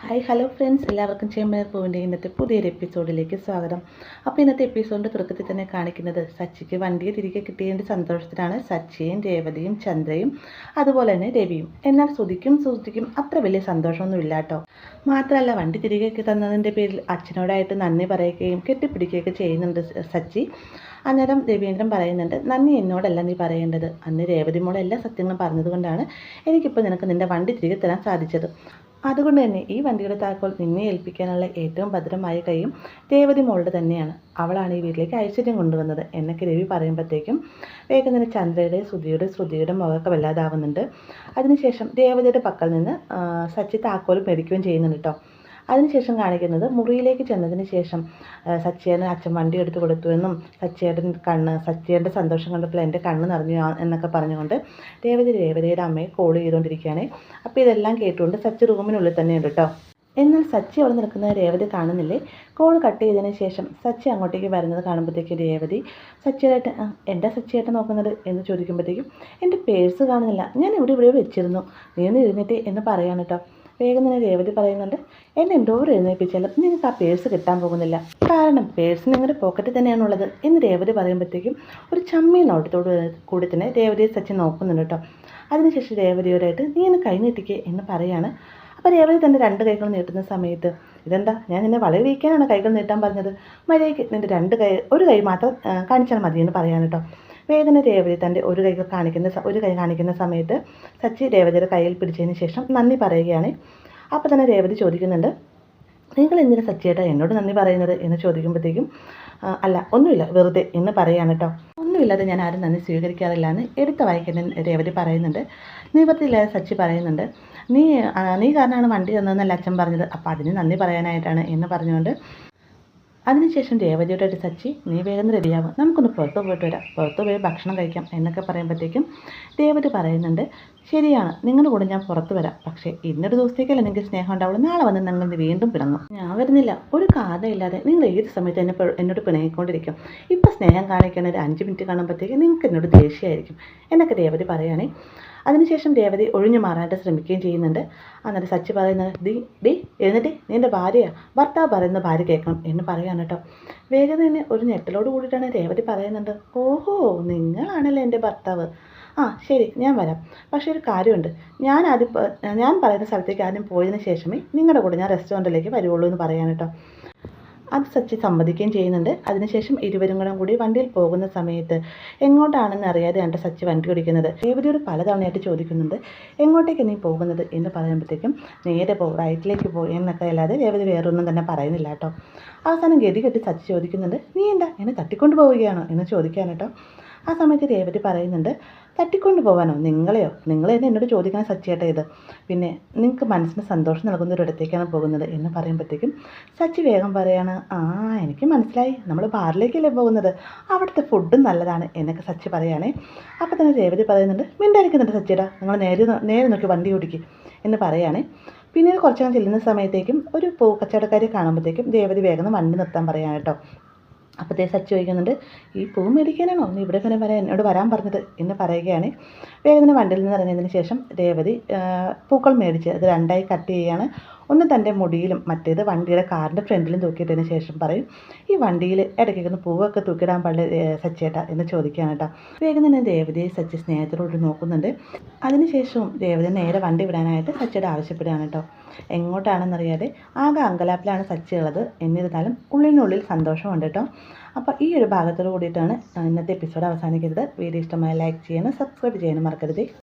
Hi hello friends, എല്ലാവർക്കും ചേമ്പനർ പൂവിൻ്റെ ഇന്നത്തെ പുതിയൊരു എപ്പിസോഡിലേക്ക് സ്വാഗതം. അപ്പോൾ ഇന്നത്തെ എപ്പിസോഡിൻ്റെ തുടക്കത്തിൽ തന്നെ കാണിക്കുന്നത് സച്ചിക്ക് വണ്ടിയെ തിരികെ കിട്ടിയതിൻ്റെ സന്തോഷത്തിലാണ് സച്ചിയും രേവതിയും ചന്ദ്രയും അതുപോലെ തന്നെ രവിയും. എന്നാൽ ശ്രുതിക്കും അത്ര വലിയ സന്തോഷമൊന്നും ഇല്ല കേട്ടോ. മാത്രമല്ല, വണ്ടി തിരികെ തന്നതിൻ്റെ പേരിൽ അച്ഛനോടായിട്ട് നന്ദി പറയുകയും കെട്ടിപ്പിടിക്കുകയൊക്കെ ചെയ്യുന്നുണ്ട് സച്ചി. അന്നേരം രവീന്ദ്രൻ പറയുന്നുണ്ട്, നന്ദി എന്നോടല്ല നീ പറയേണ്ടത്, അന്ന് രേവതി മോളെ എല്ലാ സത്യങ്ങളും പറഞ്ഞതുകൊണ്ടാണ് എനിക്കിപ്പോൾ നിനക്ക് നിൻ്റെ വണ്ടി തിരികെ തരാൻ സാധിച്ചത്. അതുകൊണ്ട് തന്നെ ഈ വണ്ടിയുടെ താക്കോൽ നിന്നെ ഏൽപ്പിക്കാനുള്ള ഏറ്റവും ഭദ്രമായ കൈയും രേവതി മോളുടെ തന്നെയാണ്. അവളാണ് ഈ വീട്ടിലേക്ക് ഐശ്വര്യം കൊണ്ടുവന്നത് എന്നൊക്കെ രവി പറയുമ്പോഴത്തേക്കും വേഗം തന്നെ ചന്ദ്രയുടെ ശ്രുതിയുടെ മുഖമൊക്കെ വല്ലാതാവുന്നുണ്ട്. അതിനുശേഷം രേവതിയുടെ പക്കൽ നിന്ന് സച്ചി താക്കോൽ മേടിക്കുകയും ചെയ്യുന്നുണ്ട് കേട്ടോ. അതിനുശേഷം കാണിക്കുന്നത് മുറിയിലേക്ക് ചെന്നതിന് ശേഷം സച്ചിയേന് അച്ഛൻ വണ്ടി എടുത്ത് കൊടുത്തുവെന്നും സച്ചിയുടെ സന്തോഷം കണ്ടപ്പോൾ എൻ്റെ കണ്ണ് നിറഞ്ഞു എന്നൊക്കെ പറഞ്ഞുകൊണ്ട് രേവതിയുടെ അമ്മയെ കോൾ ചെയ്തുകൊണ്ടിരിക്കുകയാണ്. അപ്പോൾ ഇതെല്ലാം കേട്ടുകൊണ്ട് സച്ചി റൂമിനുള്ളിൽ തന്നെയുണ്ട് കേട്ടോ. എന്നാൽ സച്ചി അവിടെ നിൽക്കുന്നത് രേവതി കാണുന്നില്ലേ. കോൾ കട്ട് ചെയ്തതിന് ശേഷം സച്ചി അങ്ങോട്ടേക്ക് വരുന്നത് കാണുമ്പോഴത്തേക്കും രേവതി സച്ചിയായിട്ട് എൻ്റെ സച്ചിയായിട്ട് നോക്കുന്നത് എന്ന് ചോദിക്കുമ്പോഴത്തേക്കും എൻ്റെ പേഴ്സ് കാണുന്നില്ല, ഞാൻ ഇവിടെ വെച്ചിരുന്നു, നീ ഒന്ന് എഴുന്നേറ്റ് എന്ന് പറയാണ് കേട്ടോ. വേഗം തന്നെ രേവതി പറയുന്നുണ്ട്, എന്നെ എന്തോരം എഴുന്നേൽപ്പിച്ചാലും നിങ്ങൾക്ക് ആ പേഴ്സ് കിട്ടാൻ പോകുന്നില്ല, കാരണം പേഴ്സ് നിങ്ങളുടെ പോക്കറ്റിൽ തന്നെയാണുള്ളത് എന്ന് രേവതി പറയുമ്പോഴത്തേക്കും ഒരു ചമ്മി നോട്ടത്തോട് കൂടി തന്നെ രേവതിയെ സച്ചി നോക്കുന്നുണ്ട് കേട്ടോ. അതിനുശേഷം രേവതിയോടായിട്ട് നീ എന്നെ കൈ നീട്ടിക്കേ എന്ന് പറയാണ്. അപ്പോൾ രേവതി തൻ്റെ രണ്ട് കൈകൾ നീട്ടുന്ന സമയത്ത് ഇതെന്താ, ഞാൻ നിന്നെ വളരെ വീക്കാനാണ് കൈകൾ നീട്ടാൻ പറഞ്ഞത്, മര്യാദയ്ക്ക് നിൻ്റെ ഒരു കൈ മാത്രം കാണിച്ചാൽ മതി എന്ന് പറയാൻ കേട്ടോ. വേദന രേവതി തൻ്റെ ഒരു കൈ കാണിക്കുന്ന സമയത്ത് സച്ചി രേവതിയുടെ കയ്യിൽ പിടിച്ചതിന് ശേഷം നന്ദി പറയുകയാണ്. അപ്പോൾ തന്നെ രേവതി ചോദിക്കുന്നുണ്ട്, നിങ്ങൾ എന്തിനാ സച്ചിയേട്ടാ എന്നോട് നന്ദി പറയുന്നത് എന്ന് ചോദിക്കുമ്പോഴത്തേക്കും അല്ല ഒന്നുമില്ല വെറുതെ എന്ന് പറയാണ് കേട്ടോ. ഒന്നുമില്ലാതെ ഞാൻ ആരും നന്ദി സ്വീകരിക്കാറില്ല എന്ന് എടുത്ത വായിക്കുന്ന രേവതി പറയുന്നുണ്ട്. നിവൃത്തിയില്ലാതെ സച്ചി പറയുന്നുണ്ട്, നീ കാരണമാണ് വണ്ടി തന്നതെന്നല്ല അച്ഛൻ പറഞ്ഞത്, അപ്പോൾ അതിന് നന്ദി പറയാനായിട്ടാണ് എന്ന് പറഞ്ഞുകൊണ്ട് അതിനുശേഷം രേവതിയുടെ ഒരു സച്ചി നീ വേഗം റെഡിയാവും, നമുക്കൊന്ന് പുറത്ത് പോയിട്ട് വരാം, പുറത്ത് പോയി ഭക്ഷണം കഴിക്കാം എന്നൊക്കെ പറയുമ്പോഴത്തേക്കും രേവതി പറയുന്നുണ്ട്, ശരിയാണ് നിങ്ങളുടെ കൂടെ ഞാൻ പുറത്ത് വരാം, പക്ഷേ ഇന്നൊരു ദിവസത്തേക്കല്ല നിങ്ങൾക്ക് സ്നേഹം ഉണ്ടാവുള്ളൂ, നാളെ വന്ന് നിങ്ങൾ വീണ്ടും പിണങ്ങും, ഞാൻ വരുന്നില്ല, ഒരു കാരണമില്ലാതെ നിങ്ങൾ ഏത് സമയത്ത് എന്നോട് പിണങ്ങിക്കൊണ്ടിരിക്കും, ഇപ്പോൾ സ്നേഹം കാണിക്കണ ഒരു 5 മിനിറ്റ് കാണുമ്പോഴത്തേക്കും നിങ്ങൾക്ക് എന്നോട് ദേഷ്യമായിരിക്കും എന്നൊക്കെ രേവതി പറയുകയാണെ. അതിനുശേഷം രേവതി ഒഴിഞ്ഞു മാറാനായിട്ട് ശ്രമിക്കുകയും ചെയ്യുന്നുണ്ട്. എന്നിട്ട് സച്ചി പറയുന്നത് ഡി എഴുന്നേറ്റ്, നീ എൻ്റെ ഭാര്യയാണ്, ഭർത്താവ് പറയുന്ന ഭാര്യ കേൾക്കണം എന്ന് പറയാണ് കേട്ടോ. വേഗം തന്നെ ഒരു ഞെട്ടലോട് കൂടിയിട്ടാണ് രേവതി പറയുന്നുണ്ട്, ഓഹോ നിങ്ങളാണല്ലേ എൻ്റെ ഭർത്താവ്, ആ ശരി ഞാൻ വരാം, പക്ഷേ ഒരു കാര്യമുണ്ട്, ഞാൻ പറയുന്ന സ്ഥലത്തേക്ക് ആദ്യം പോയതിന് ശേഷമേ നിങ്ങളുടെ കൂടെ ഞാൻ റെസ്റ്റോറൻറ്റിലേക്ക് വരുള്ളൂ എന്ന് പറയാൻ കേട്ടോ. അത് സച്ചി സമ്മതിക്കുകയും ചെയ്യുന്നുണ്ട്. അതിനുശേഷം ഇരുവരും കൂടി വണ്ടിയിൽ പോകുന്ന സമയത്ത് എങ്ങോട്ടാണെന്ന് അറിയാതെയാണ് സച്ചി വണ്ടി ഓടിക്കുന്നത്. രേവതിയോട് പലതവണയായിട്ട് ചോദിക്കുന്നുണ്ട്, എങ്ങോട്ടേക്ക് നീ പോകുന്നത് എന്ന് പറയുമ്പോഴത്തേക്കും നേരെ റൈറ്റിലേക്ക് പോയി എന്നൊക്കെ അല്ലാതെ രേവതി വേറൊന്നും തന്നെ പറയുന്നില്ല കേട്ടോ. അവസാനം ഗതി കെട്ടി സച്ചി ചോദിക്കുന്നുണ്ട്, നീ എന്താ എന്നെ തട്ടിക്കൊണ്ട് പോവുകയാണോ എന്ന് ചോദിക്കാൻ കേട്ടോ. ആ സമയത്ത് രേവതി പറയുന്നുണ്ട്, തട്ടിക്കൊണ്ട് പോകാനോ, നിങ്ങളെ തന്നെ എന്നോട് ചോദിക്കാൻ സച്ചിയേട്ടാ ഇത്, പിന്നെ നിങ്ങൾക്ക് മനസ്സിന് സന്തോഷം നൽകുന്ന ഒരിടത്തേക്കാണ് പോകുന്നത് എന്ന് പറയുമ്പോഴത്തേക്കും സച്ചി വേഗം പറയാണ്, എനിക്ക് മനസ്സിലായി, നമ്മൾ ബാറിലേക്കല്ലേ പോകുന്നത്, അവിടുത്തെ ഫുഡും നല്ലതാണ് എന്നൊക്കെ സച്ചി പറയുകയാണേ. അപ്പോൾ തന്നെ രേവതി പറയുന്നുണ്ട്, മിണ്ടായിരിക്കുന്നുണ്ട് സച്ചിയേട്ടാ, നിങ്ങൾ നേരെ നോക്കി വണ്ടി ഓടിക്കും എന്ന് പറയുകയാണേ. പിന്നീട് കുറച്ചു നേരം ചെല്ലുന്ന സമയത്തേക്കും ഒരു കച്ചവടക്കാരെ കാണുമ്പോഴത്തേക്കും രേവതി വേഗം വണ്ടി നിർത്താൻ പറയാൻ കേട്ടോ. അപ്പോഴത്തേ സച്ചി ചോദിക്കുന്നുണ്ട്, ഈ പൂ മേടിക്കാനാണോ നീ ഇവിടെ എന്നോട് വരാൻ പറഞ്ഞത് എന്ന് പറയുകയാണ്. വേഗം വണ്ടിയിൽ നിന്ന് ഇറങ്ങിയതിന് ശേഷം രേവതി പൂക്കൾ മേടിച്ച് അത് 2ആയി കട്ട് ചെയ്യുകയാണ്. ഒന്ന് തൻ്റെ മുടിയിലും മറ്റേത് വണ്ടിയുടെ കാറിൻ്റെ ഫ്രണ്ടിലും തൂക്കിയിട്ടതിന് ശേഷം പറയും, ഈ വണ്ടിയിൽ ഇടയ്ക്കൊന്ന് പൂവൊക്കെ തൂക്കിയിടാൻ പാടില്ല സച്ചിയേട്ടാ എന്ന് ചോദിക്കുകയാണ് കേട്ടോ. വേഗം തന്നെ രേവതിയെ സച്ചി സ്നേഹത്തോട് നോക്കുന്നുണ്ട്. അതിനുശേഷവും രേവതി നേരെ വണ്ടി വിടാനായിട്ട് സച്ചിയോട് ആവശ്യപ്പെടുകയാണ് കേട്ടോ. എങ്ങോട്ടാണെന്നറിയാതെ ആകെ അങ്കലാപ്പിലാണ് സച്ചി ഉള്ളത്. എന്നിരുന്നാലും ഉള്ളിനുള്ളിൽ സന്തോഷമുണ്ട് കേട്ടോ. അപ്പോൾ ഈ ഒരു ഭാഗത്തോട് കൂടിയിട്ടാണ് ഇന്നത്തെ എപ്പിസോഡ് അവസാനിക്കുന്നത്. വീഡിയോ ഇഷ്ടമായ ലൈക്ക് ചെയ്യാനും സബ്സ്ക്രൈബ് ചെയ്യാനും മറക്കരുത്.